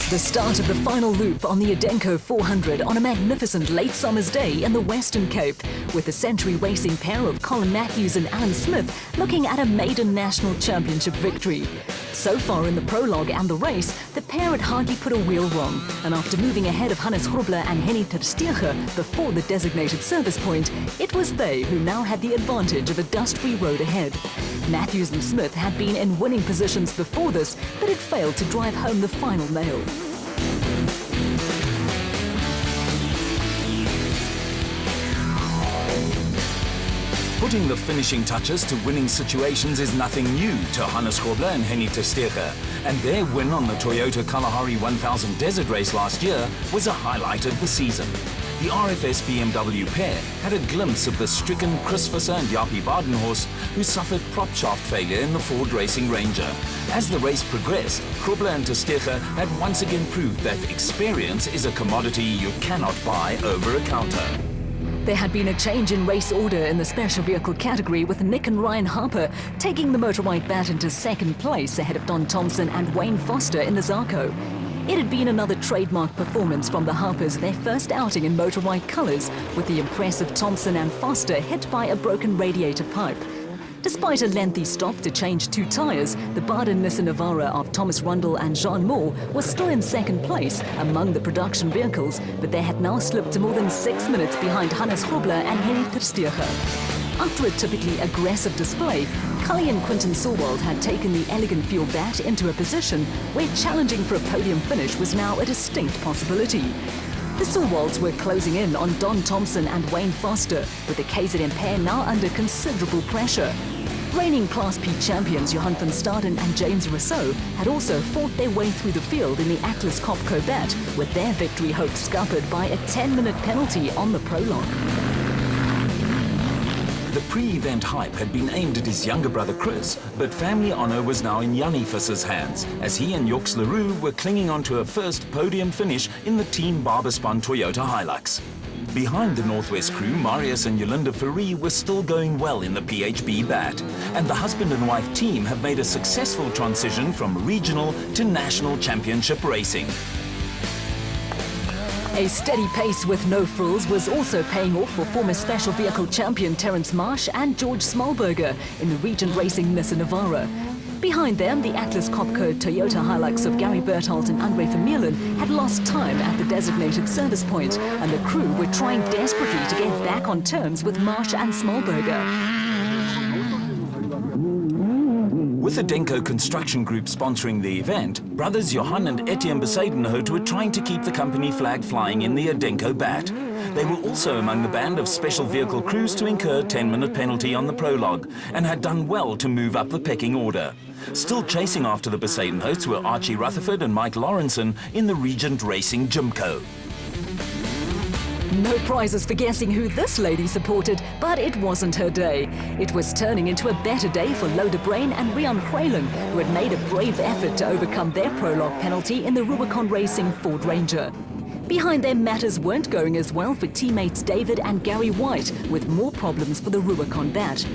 The start of the final loop on the Adenco 400 on a magnificent late summer's day in the Western Cape, with the Century Racing pair of Colin Matthews and Alan Smith looking at a maiden national championship victory. So far in the prologue and the race, the pair had hardly put a wheel wrong, and after moving ahead of Hannes Grobler and Henny ter Steege before the designated service point, it was they who now had the advantage of a dust-free road ahead. Matthews and Smith had been in winning positions before this, but had failed to drive home the final nail. Putting the finishing touches to winning situations is nothing new to Hannes Grobler and Henny ter Steege, and their win on the Toyota Kalahari 1000 Desert Race last year was a highlight of the season. The RFS BMW pair had a glimpse of the stricken Chris Visser and Jaapie Badenhorst, who suffered prop shaft failure in the Ford Racing Ranger. As the race progressed, Grobler and ter Steege had once again proved that experience is a commodity you cannot buy over a counter. There had been a change in race order in the special vehicle category, with Nick and Ryan Harper taking the motor-white bat into second place ahead of Don Thompson and Wayne Foster in the Zarco. It had been another trademark performance from the Harpers, their first outing in motor-white colours, with the impressive Thompson and Foster hit by a broken radiator pipe. Despite a lengthy stop to change two tyres, the Baden Nissan Navara of Thomas Rundle and Jean Moore was still in second place among the production vehicles, but they had now slipped to more than 6 minutes behind Hannes Grobler and Henny ter Steege. After a typically aggressive display, Cully and Quinton Sawald had taken the elegant fuel bat into a position where challenging for a podium finish was now a distinct possibility. The Sawalds were closing in on Don Thompson and Wayne Foster, with the KZN pair now under considerable pressure. Reigning Class P champions Johan van Staden and James Rousseau had also fought their way through the field in the Atlas Copco bat, with their victory hopes scuppered by a 10-minute penalty on the prologue. The pre-event hype had been aimed at his younger brother Chris, but family honour was now in Jannie Visser's hands, as he and Joks Leroux were clinging on to a first podium finish in the Team Barberspon Toyota Hilux. Behind the Northwest crew, Marius and Yolinda Fourie were still going well in the PHB bat, and the husband and wife team have made a successful transition from regional to national championship racing. A steady pace with no frills was also paying off for former special vehicle champion Terence Marsh and George Smallberger in the Regent Racing Nissan Navara. Behind them, the Atlas Copco Toyota Hilux of Gary Berthold and Andre Vermeulen had lost time at the designated service point, and the crew were trying desperately to get back on terms with Marsh and Smallberger. With Adenco Construction Group sponsoring the event, brothers Johan and Etienne Besadenhout were trying to keep the company flag flying in the Adenco bat. They were also among the band of special vehicle crews to incur a 10-minute penalty on the prologue, and had done well to move up the pecking order. Still chasing after the Besadenhouts were Archie Rutherford and Mike Lawrenson in the Regent Racing Jimco. No prizes for guessing who this lady supported, but it wasn't her day. It was turning into a better day for Loda Brain and Rian Quaylen, who had made a brave effort to overcome their prologue penalty in the Rubicon Racing Ford Ranger. Behind them, matters weren't going as well for teammates David and Gary White, with more problems for the Rubicon bat.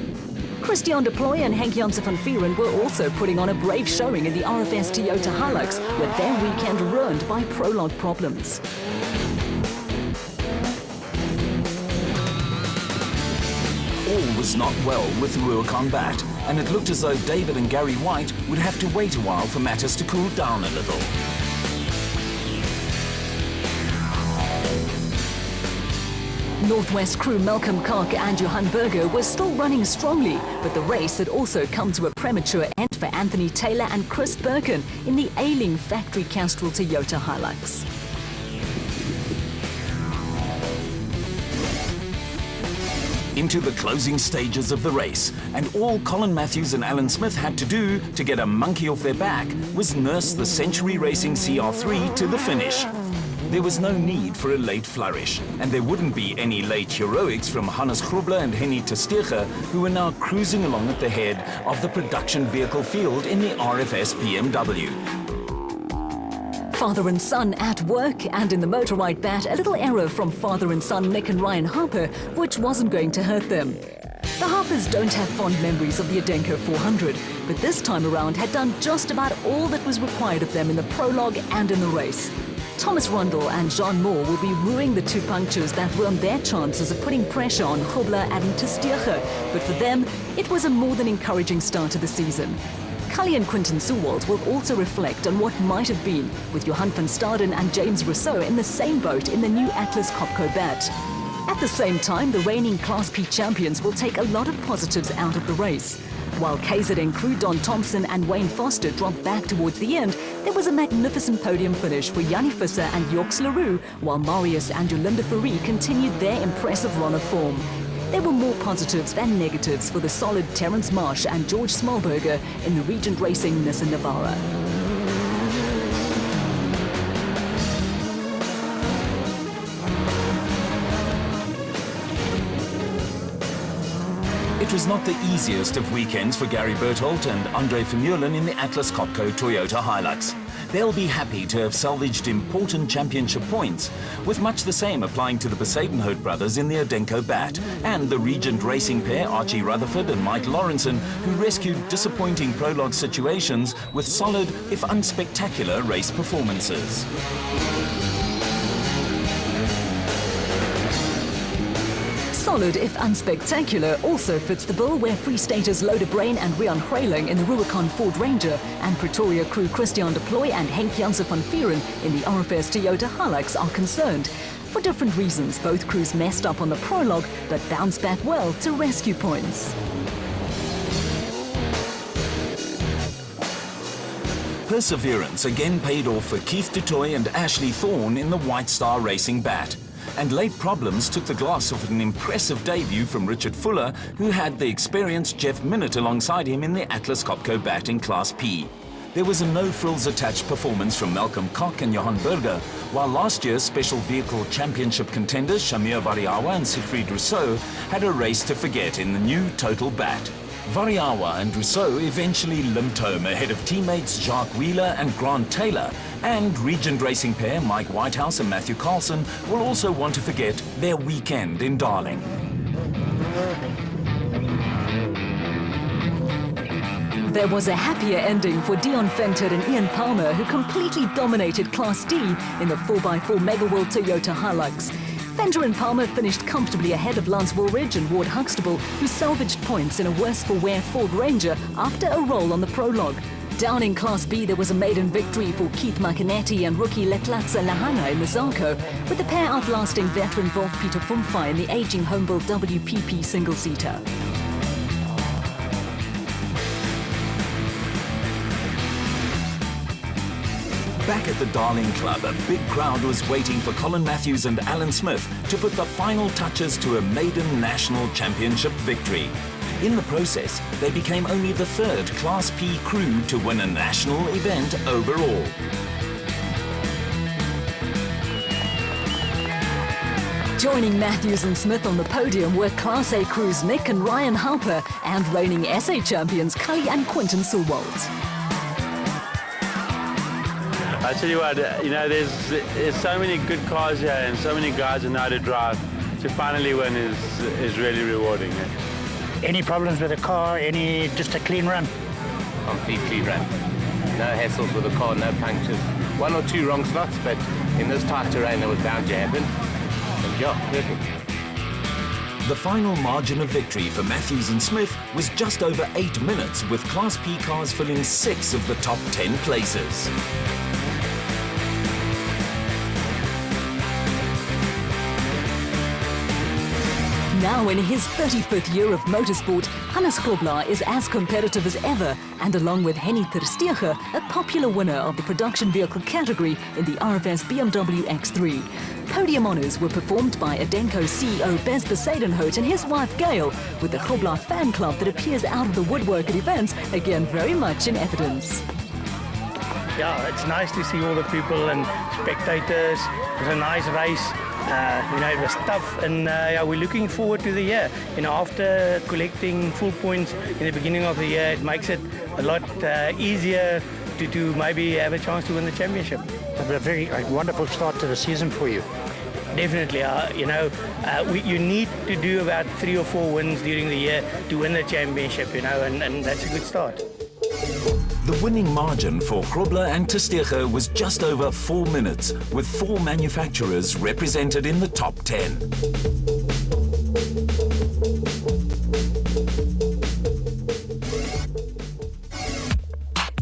Christian de Ploy and Henk Janssen van Vieren were also putting on a brave showing in the RFS Toyota Hilux, with their weekend ruined by prologue problems. All was not well with the Rubicon bat, and it looked as though David and Gary White would have to wait a while for matters to cool down a little. Northwest crew Malcolm Kark and Johan Berger were still running strongly, but the race had also come to a premature end for Anthony Taylor and Chris Birkin in the ailing factory Castrol Toyota Hilux. Into the closing stages of the race, and all Colin Matthews and Alan Smith had to do to get a monkey off their back was nurse the Century Racing CR3 to the finish. There was no need for a late flourish, and there wouldn't be any late heroics from Hannes Grobler and Henny ter Steege, who were now cruising along at the head of the production vehicle field in the RFS BMW. Father and son at work, and in the motor-white bat, a little error from father and son Nick and Ryan Harper, which wasn't going to hurt them. The Harpers don't have fond memories of the Adenco 400, but this time around had done just about all that was required of them in the prologue and in the race. Thomas Rundle and Jean Moore will be ruining the two punctures that ruined their chances of putting pressure on Grobler and Tersteegen, but for them, it was a more than encouraging start to the season. Cully and Quinton Sewald will also reflect on what might have been, with Johan van Staden and James Rousseau in the same boat in the new Atlas Copco bat. At the same time, the reigning Class P champions will take a lot of positives out of the race. While KZN crew Don Thompson and Wayne Foster dropped back towards the end, there was a magnificent podium finish for Yanni Visser and Yorks Leroux, while Marius and Jolinda Ferrie continued their impressive run of form. There were more positives than negatives for the solid Terence Marsh and George Smallberger in the Regent Racing Nissan Navara. It was not the easiest of weekends for Gary Bertholdt and Andre Vermeulen in the Atlas Copco Toyota Hilux. They'll be happy to have salvaged important championship points, with much the same applying to the Besadenhout brothers in the Adenco bat, and the Regent Racing pair Archie Rutherford and Mike Lawrenson, who rescued disappointing prologue situations with solid, if unspectacular, race performances. Solid, if unspectacular, also fits the bill where Free Staters Loder Brain and Rian Hreiling in the Rubicon Ford Ranger and Pretoria crew Christian de Ploy and Henk Janssen van Vieren in the RFS Toyota Hilux are concerned. For different reasons, both crews messed up on the prologue but bounced back well to rescue points. Perseverance again paid off for Keith du Toit and Ashley Thorne in the White Star Racing bat. And late problems took the gloss off an impressive debut from Richard Fuller, who had the experienced Jeff Minnett alongside him in the Atlas Copco bat in Class P. There was a no-frills-attached performance from Malcolm Koch and Johan Berger, while last year's Special Vehicle Championship contenders Shamir Variawa and Siegfried Rousseau had a race to forget in the new Total bat. Variawa and Rousseau eventually limped home ahead of teammates Jacques Wheeler and Grant Taylor, and Regent Racing pair Mike Whitehouse and Matthew Carlson will also want to forget their weekend in Darling. There was a happier ending for Dion Venter and Ian Palmer, who completely dominated Class D in the 4x4 Mega World Toyota Hilux. Venter and Palmer finished comfortably ahead of Lance Woolridge and Ward Huxtable, who salvaged points in a worse-for-wear Ford Ranger after a roll on the prologue. Down in Class B, there was a maiden victory for Keith Macanetti and rookie Letlatsa Lahana in the Zarko, with the pair outlasting veteran Wolf-Peter Fumfai in the aging home-built WPP single-seater. Back at the Darling Club, a big crowd was waiting for Colin Matthews and Alan Smith to put the final touches to a maiden national championship victory. In the process, they became only the third Class P crew to win a national event overall. Joining Matthews and Smith on the podium were Class A crews Nick and Ryan Harper and reigning SA champions Cully and Quinton Sewald. I tell you what, there's so many good cars here and so many guys who know how to drive. To finally win is really rewarding. Any problems with the car? Just a clean run? Complete clean run. No hassles with the car, no punctures. One or two wrong slots, but in this tight terrain that was bound to happen. And yeah, perfect. The final margin of victory for Matthews and Smith was just over 8 minutes, with Class P cars filling 6 of the top 10 places. Now in his 35th year of motorsport, Hannes Grobler is as competitive as ever, and along with Henny Tersteegen, a popular winner of the production vehicle category in the RFS BMW X3. Podium honours were performed by Adenco CEO Bez Besadenhout and his wife Gail, with the Grobler fan club that appears out of the woodwork at events, again very much in evidence. Yeah, it's nice to see all the people and spectators. It was a nice race. It was tough, and we're looking forward to the year. After collecting full points in the beginning of the year, it makes it a lot easier to maybe have a chance to win the championship. A very wonderful start to the season for you. Definitely, you need to do about 3 or 4 wins during the year to win the championship, and that's a good start. The winning margin for Grobler and Testege was just over 4 minutes, with 4 manufacturers represented in the top 10.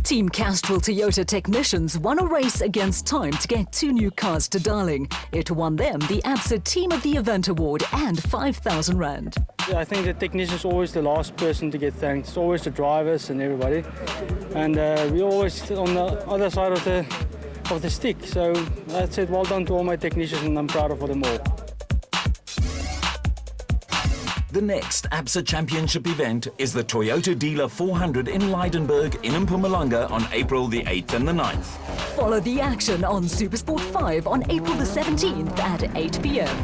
Team Castrol Toyota technicians won a race against time to get 2 new cars to Darling. It won them the ABSA Team of the Event Award and 5,000 Rand. I think the technician's always the last person to get thanked. It's always the drivers and everybody. And we're always on the other side of the stick. So that's it. Well done to all my technicians, and I'm proud of them all. The next ABSA Championship event is the Toyota Dealer 400 in Leidenburg in Mpumalanga on April the 8th and the 9th. Follow the action on Supersport 5 on April the 17th at 8 p.m.